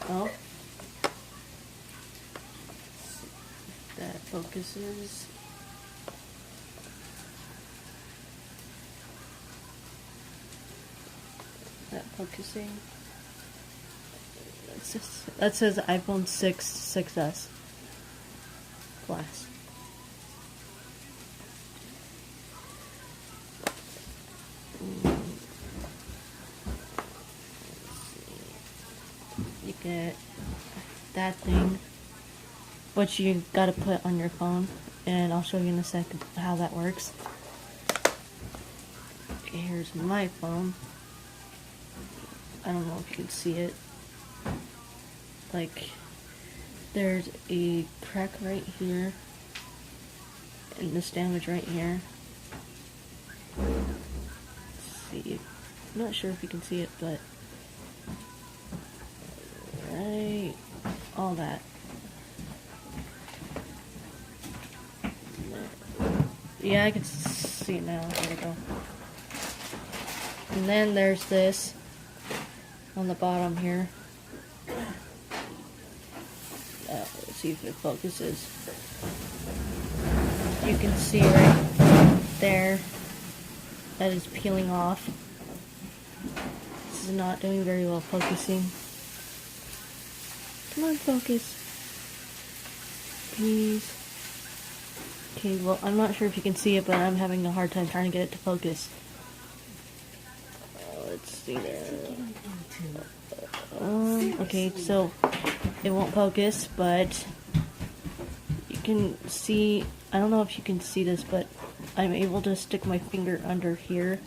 Oh. That focuses. That focusing. That says iPhone 6S glass. You get that thing, which you gotta put on your phone, and I'll show you in a second how that works. Here's my phone. I don't know if you can see it. Like, there's a crack right here, and this damage right here. Let's see. I'm not sure if you can see it, but right, all that. Yeah, I can see it now. There we go. And then there's this on the bottom here. Let's see if it focuses. You can see right there that is peeling off. This is not doing very well focusing. Come on, focus. Please. Okay, well, I'm not sure if you can see it, but I'm having a hard time trying to get it to focus. Let's see there. Okay, so it won't focus, but you can see, I don't know if you can see this, but I'm able to stick my finger under here,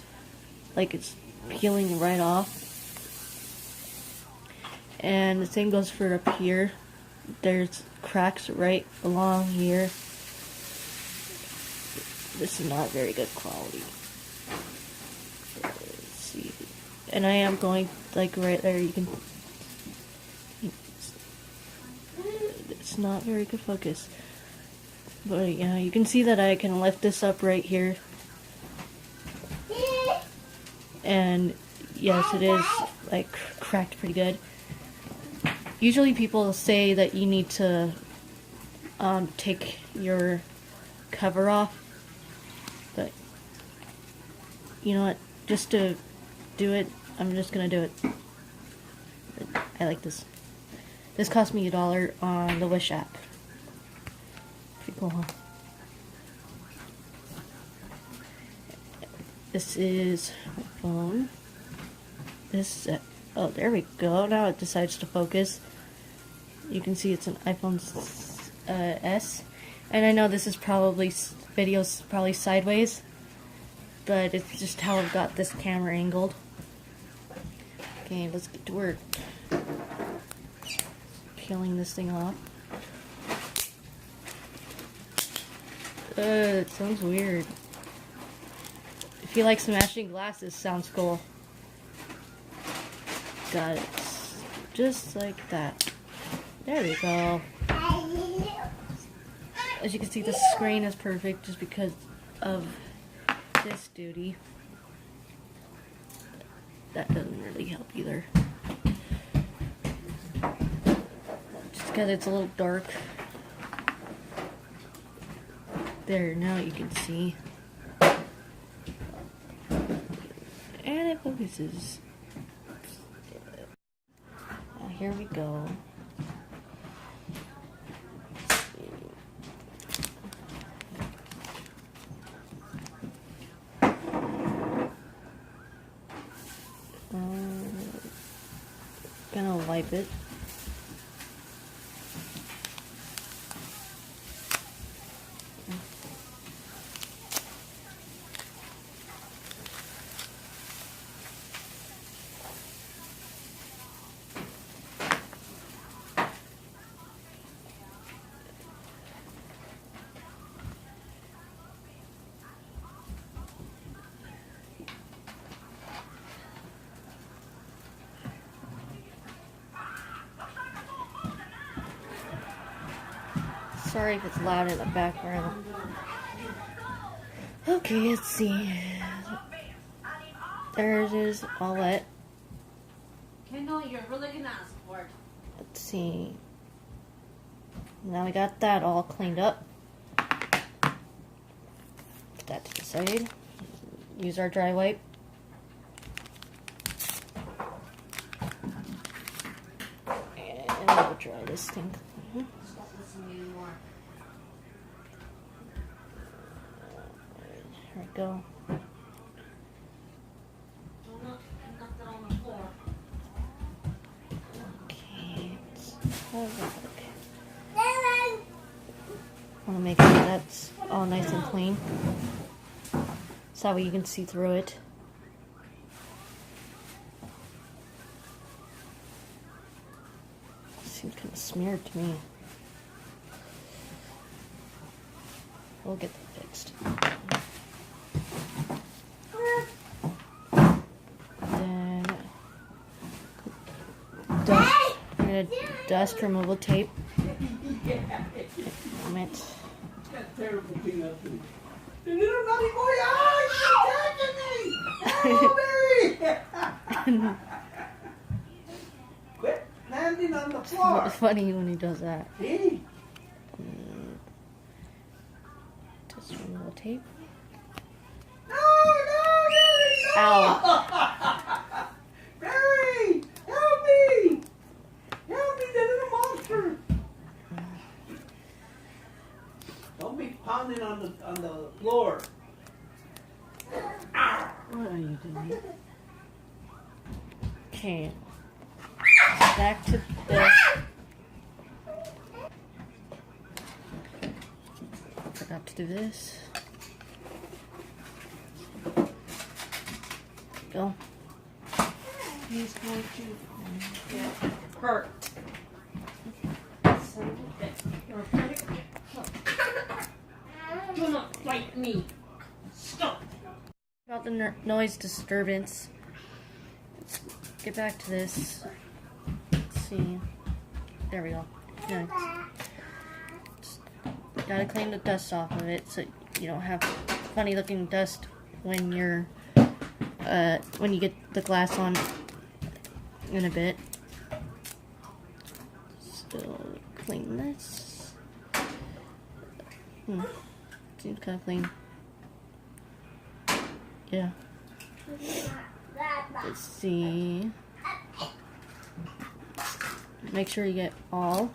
like it's peeling right off. And the same goes for up here. There's cracks right along here. This is not very good quality. Let's see. And I am going, like right there, you can, it's not very good focus. But yeah, you can see that I can lift this up right here. And yes, it is like cracked pretty good. Usually people say that you need to take your cover off, but you know what, just to do it, I'm just gonna do it. I like this. This cost me $1 on the Wish app. Pretty cool, huh? This is my phone. This, oh, there we go. Now it decides to focus. You can see it's an iPhone S. And I know this is probably, video's probably sideways, but it's just how I've got this camera angled. Okay, let's get to work. Peeling this thing off. It sounds weird. If you like smashing glasses, sounds cool. Got it. Just like that. There we go. As you can see, the screen is perfect just because of this duty. That doesn't really help either. Just because it's a little dark. There, now you can see. And it focuses. Now here we go. Gonna wipe it. Sorry if it's loud in the background. Okay, let's see. There it is, all wet. Kendall, you're really gonna ask for it. let's see. Now we got that all cleaned up. Put that to the side. Use our dry wipe. And we'll dry this thing clean. Stop listening anymore. There we go. Knock that on the floor. Okay, let's have a look. I want to make sure that's all nice and clean. So that way you can see through it. Seems kind of smeared to me. We'll get that fixed. Then dust. I'm gonna dust removal tape. Moment. That terrible thing up there. The little naughty boy, oh, he's attacking me! Oh, Mary! Quit landing on the floor. It's funny when he does that. See? Just removal tape. No, Mary, no! Ow! Mary, help me! Help me, the little monster! Don't be pounding on the floor. What are you doing? Okay. Back to this. Forgot to do this. Go. He's going to get hurt. So, you're a predator. Do not fight me. Stop. About the noise disturbance. Let's get back to this. Let's see. There we go. Nice. Just gotta clean the dust off of it so you don't have funny looking dust when you're when you get the glass on in a bit. Still clean this. Seems kind of clean. Yeah. Let's see. Make sure you get all.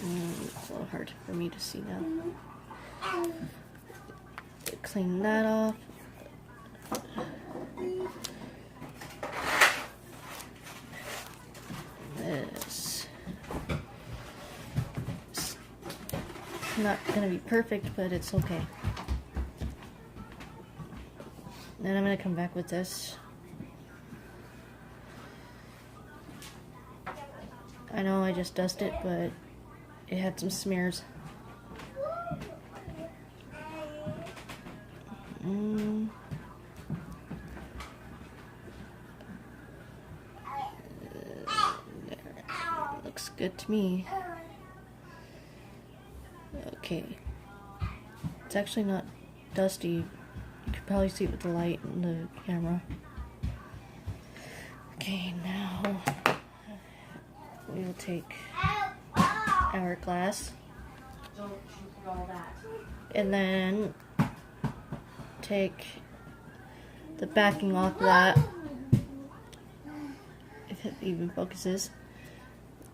It's a little hard for me to see now. Clean that off. This. It's not gonna be perfect, but it's okay. Then I'm gonna come back with this. I know I just dusted it, but it had some smears. Looks good to me. Okay. It's actually not dusty. You could probably see it with the light and the camera. Okay, now we will take our glass Don't you throw that. and then take the backing off of that, if it even focuses.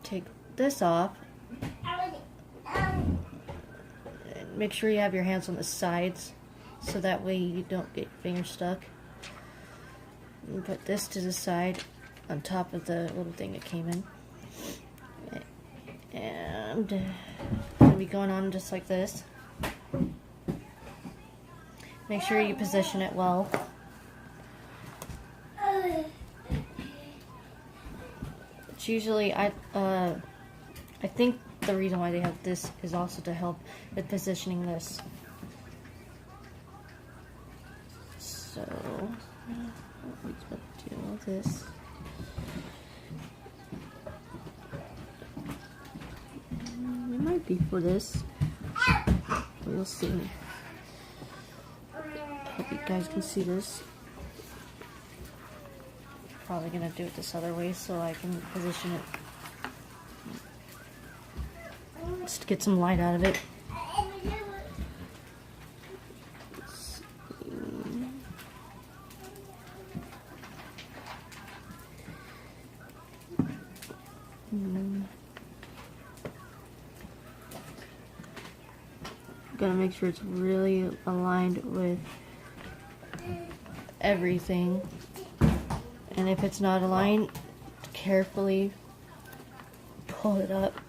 Take this off and make sure you have your hands on the sides so that way you don't get your fingers stuck. And put this to the side on top of the little thing it came in. And it's going to be going on just like this. Make sure you position it well. It's usually, I think the reason why they have this is also to help with positioning this. So, what are we supposed to do with this? It might be for this. We'll see. Hope you guys can see this. probably gonna do it this other way so I can position it just to get some light out of it. Gotta make sure it's really aligned with everything, and if it's not aligned, carefully pull it up,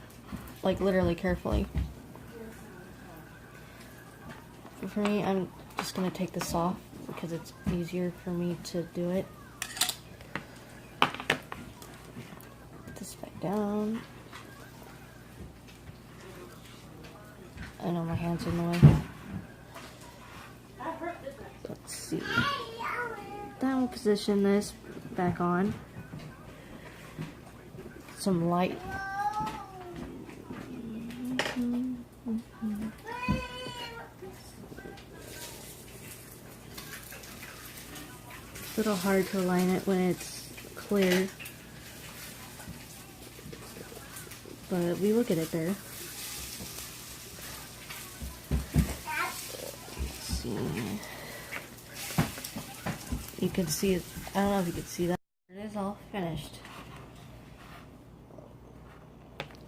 like literally carefully. For me, I'm just gonna take this off because it's easier for me to do it. Put this back down. I know my hands are in the way. Let's see. Then we'll position this back on. Some light. It's a little hard to align it when it's clear, but we will get it there. You can see it. I don't know if you can see that. It is all finished.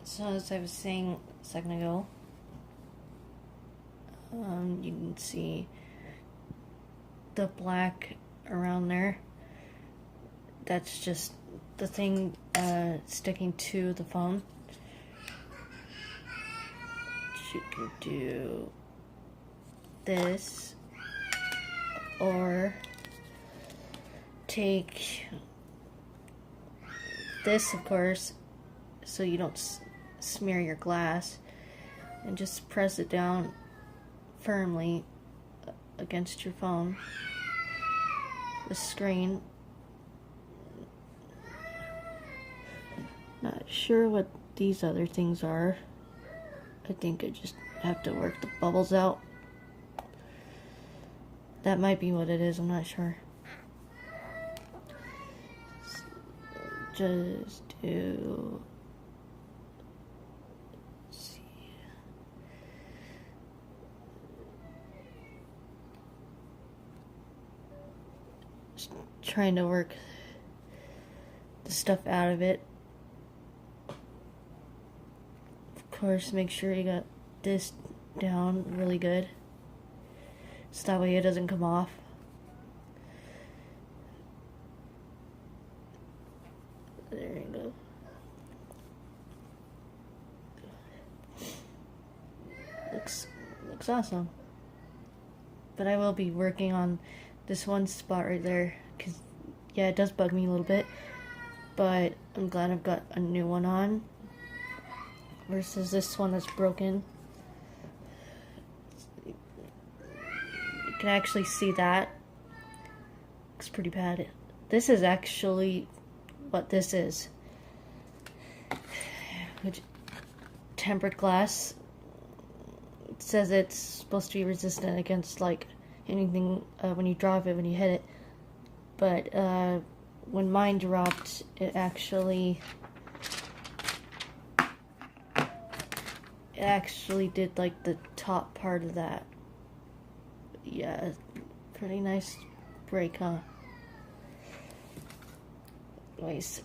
So as I was saying a second ago, you can see the black around there. That's just the thing sticking to the phone. You can do this, or take this, of course, so you don't smear your glass, and just press it down firmly against your phone, the screen. Not sure what these other things are. I think I just have to work the bubbles out. That might be what it is, I'm not sure. Just do... let's see. Just trying to work the stuff out of it. Of course, make sure you got this down really good, so that way it doesn't come off. There you go. Looks awesome. But I will be working on this one spot right there, because yeah, it does bug me a little bit, but I'm glad I've got a new one on versus this one that's broken. You can actually see that. Looks pretty bad. This is actually what this is. Which, tempered glass. It says it's supposed to be resistant against like anything when you drop it, when you hit it. But when mine dropped, it actually did like the top part of that. Yeah, pretty nice break, huh? Anyways,